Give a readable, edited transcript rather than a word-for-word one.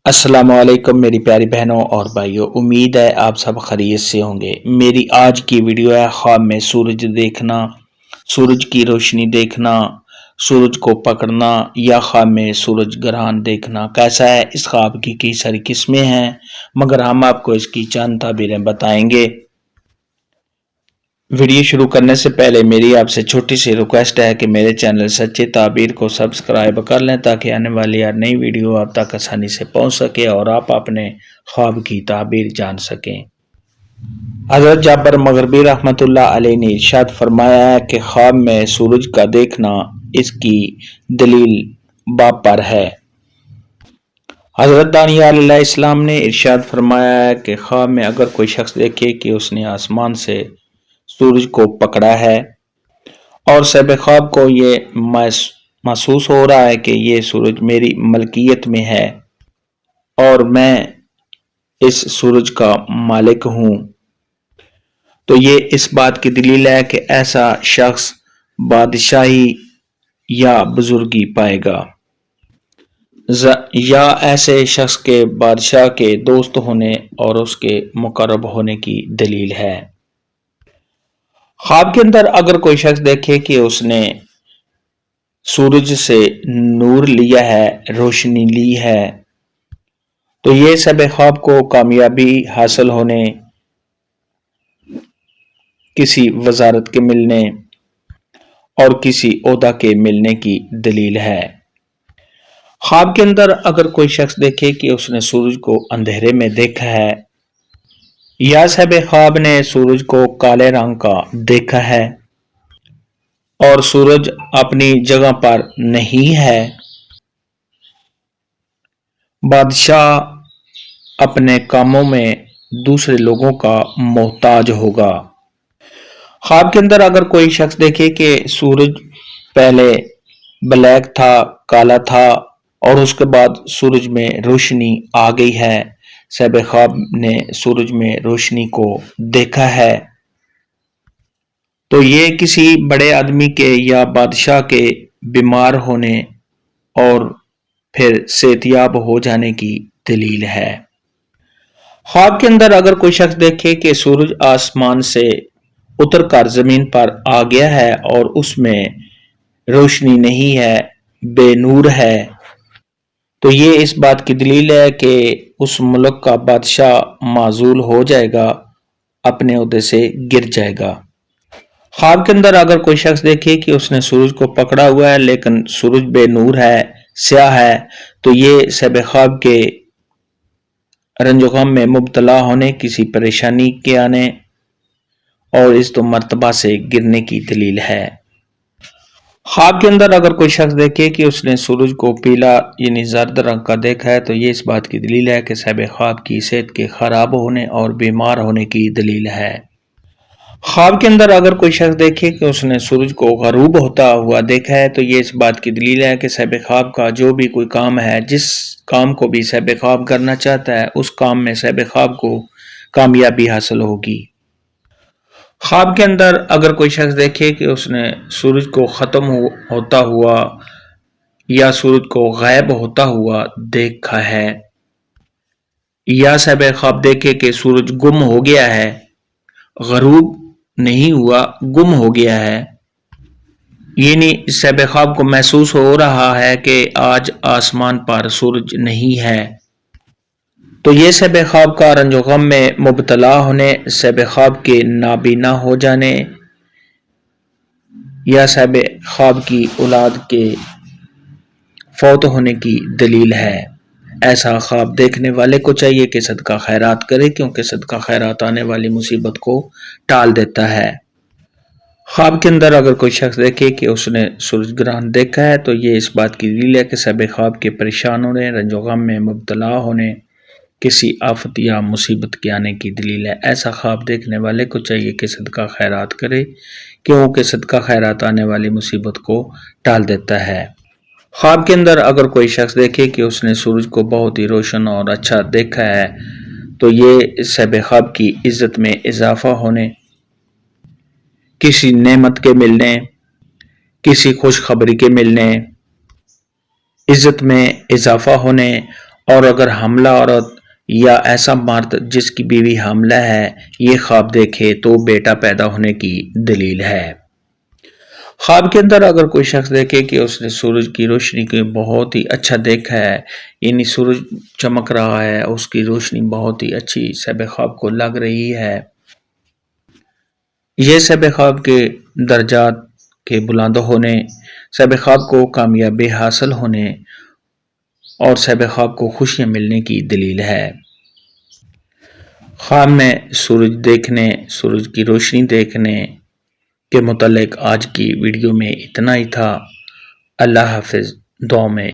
السلام علیکم میری پیاری بہنوں اور بھائیوں، امید ہے آپ سب خیریت سے ہوں گے۔ میری آج کی ویڈیو ہے خواب میں سورج دیکھنا، سورج کی روشنی دیکھنا، سورج کو پکڑنا یا خواب میں سورج گرہن دیکھنا کیسا ہے۔ اس خواب کی کئی ساری قسمیں ہیں مگر ہم آپ کو اس کی چند تعبیریں بتائیں گے۔ ویڈیو شروع کرنے سے پہلے میری آپ سے چھوٹی سی ریکویسٹ ہے کہ میرے چینل سچی تعبیر کو سبسکرائب کر لیں تاکہ آنے والی ہر نئی ویڈیو آپ تک آسانی سے پہنچ سکے اور آپ اپنے خواب کی تعبیر جان سکیں۔ حضرت جابر مغربی رحمۃ اللہ علیہ نے ارشاد فرمایا ہے کہ خواب میں سورج کا دیکھنا اس کی دلیل باب پر ہے۔ حضرت دانیال علیہ السلام نے ارشاد فرمایا ہے کہ خواب میں اگر کوئی شخص دیکھے کہ اس نے آسمان سے سورج کو پکڑا ہے اور صاحب خواب کو یہ محسوس ہو رہا ہے کہ یہ سورج میری ملکیت میں ہے اور میں اس سورج کا مالک ہوں، تو یہ اس بات کی دلیل ہے کہ ایسا شخص بادشاہی یا بزرگی پائے گا، یا ایسے شخص کے بادشاہ کے دوست ہونے اور اس کے مقرب ہونے کی دلیل ہے۔ خواب کے اندر اگر کوئی شخص دیکھے کہ اس نے سورج سے نور لیا ہے، روشنی لی ہے، تو یہ سب خواب کو کامیابی حاصل ہونے، کسی وزارت کے ملنے اور کسی عہدہ کے ملنے کی دلیل ہے۔ خواب کے اندر اگر کوئی شخص دیکھے کہ اس نے سورج کو اندھیرے میں دیکھا ہے یا صاحب خواب نے سورج کو کالے رنگ کا دیکھا ہے اور سورج اپنی جگہ پر نہیں ہے، بادشاہ اپنے کاموں میں دوسرے لوگوں کا محتاج ہوگا۔ خواب کے اندر اگر کوئی شخص دیکھے کہ سورج پہلے بلیک تھا، کالا تھا اور اس کے بعد سورج میں روشنی آ گئی ہے، صاحب خواب نے سورج میں روشنی کو دیکھا ہے، تو یہ کسی بڑے آدمی کے یا بادشاہ کے بیمار ہونے اور پھر صحتیاب ہو جانے کی دلیل ہے۔ خواب کے اندر اگر کوئی شخص دیکھے کہ سورج آسمان سے اتر کر زمین پر آ گیا ہے اور اس میں روشنی نہیں ہے، بے نور ہے، تو یہ اس بات کی دلیل ہے کہ اس ملک کا بادشاہ معزول ہو جائے گا، اپنے عہدے سے گر جائے گا۔ خواب کے اندر اگر کوئی شخص دیکھے کہ اس نے سورج کو پکڑا ہوا ہے لیکن سورج بے نور ہے، سیاہ ہے، تو یہ صاحب خواب کے رنج و غم میں مبتلا ہونے، کسی پریشانی کے آنے اور اس دو مرتبہ سے گرنے کی دلیل ہے۔ خواب کے اندر اگر کوئی شخص دیکھے کہ اس نے سورج کو پیلا یعنی زرد رنگ کا دیکھا ہے، تو یہ اس بات کی دلیل ہے کہ صاحب خواب کی صحت کے خراب ہونے اور بیمار ہونے کی دلیل ہے۔ خواب کے اندر اگر کوئی شخص دیکھے کہ اس نے سورج کو غروب ہوتا ہوا دیکھا ہے، تو یہ اس بات کی دلیل ہے کہ صاحب خواب کا جو بھی کوئی کام ہے، جس کام کو بھی صاحب خواب کرنا چاہتا ہے، اس کام میں صاحب خواب کو کامیابی حاصل ہوگی۔ خواب کے اندر اگر کوئی شخص دیکھے کہ اس نے سورج کو ختم ہوتا ہوا یا سورج کو غائب ہوتا ہوا دیکھا ہے، یا صاحب خواب دیکھے کہ سورج گم ہو گیا ہے، غروب نہیں ہوا، گم ہو گیا ہے، یعنی صاحب خواب کو محسوس ہو رہا ہے کہ آج آسمان پر سورج نہیں ہے، تو یہ صاحب خواب کا رنج و غم میں مبتلا ہونے، صاحب خواب کے نابینا ہو جانے یا صاحب خواب کی اولاد کے فوت ہونے کی دلیل ہے۔ ایسا خواب دیکھنے والے کو چاہیے کہ صدقہ خیرات کرے، کیونکہ صدقہ خیرات آنے والی مصیبت کو ٹال دیتا ہے۔ خواب کے اندر اگر کوئی شخص دیکھے کہ اس نے سورج گرہن دیکھا ہے، تو یہ اس بات کی دلیل ہے کہ صاحب خواب کے پریشان ہونے، رنج و غم میں مبتلا ہونے، کسی آفت یا مصیبت کے آنے کی دلیل ہے۔ ایسا خواب دیکھنے والے کو چاہیے کہ صدقہ خیرات کرے، کیونکہ صدقہ خیرات آنے والی مصیبت کو ٹال دیتا ہے۔ خواب کے اندر اگر کوئی شخص دیکھے کہ اس نے سورج کو بہت ہی روشن اور اچھا دیکھا ہے، تو یہ صاحب خواب کی عزت میں اضافہ ہونے، کسی نعمت کے ملنے، کسی خوشخبری کے ملنے، عزت میں اضافہ ہونے اور اگر حاملہ عورت یا ایسا مرد جس کی بیوی حاملہ ہے یہ خواب دیکھے تو بیٹا پیدا ہونے کی دلیل ہے۔ خواب کے اندر اگر کوئی شخص دیکھے کہ اس نے سورج کی روشنی کو بہت ہی اچھا دیکھا ہے، یعنی سورج چمک رہا ہے، اس کی روشنی بہت ہی اچھی صاحب خواب کو لگ رہی ہے، یہ صاحب خواب کے درجات کے بلند ہونے، صاحب خواب کو کامیابی حاصل ہونے اور صاحب خواب کو خوشیاں ملنے کی دلیل ہے۔ خواب میں سورج دیکھنے، سورج کی روشنی دیکھنے کے متعلق آج کی ویڈیو میں اتنا ہی تھا۔ اللہ حافظ، دعا میں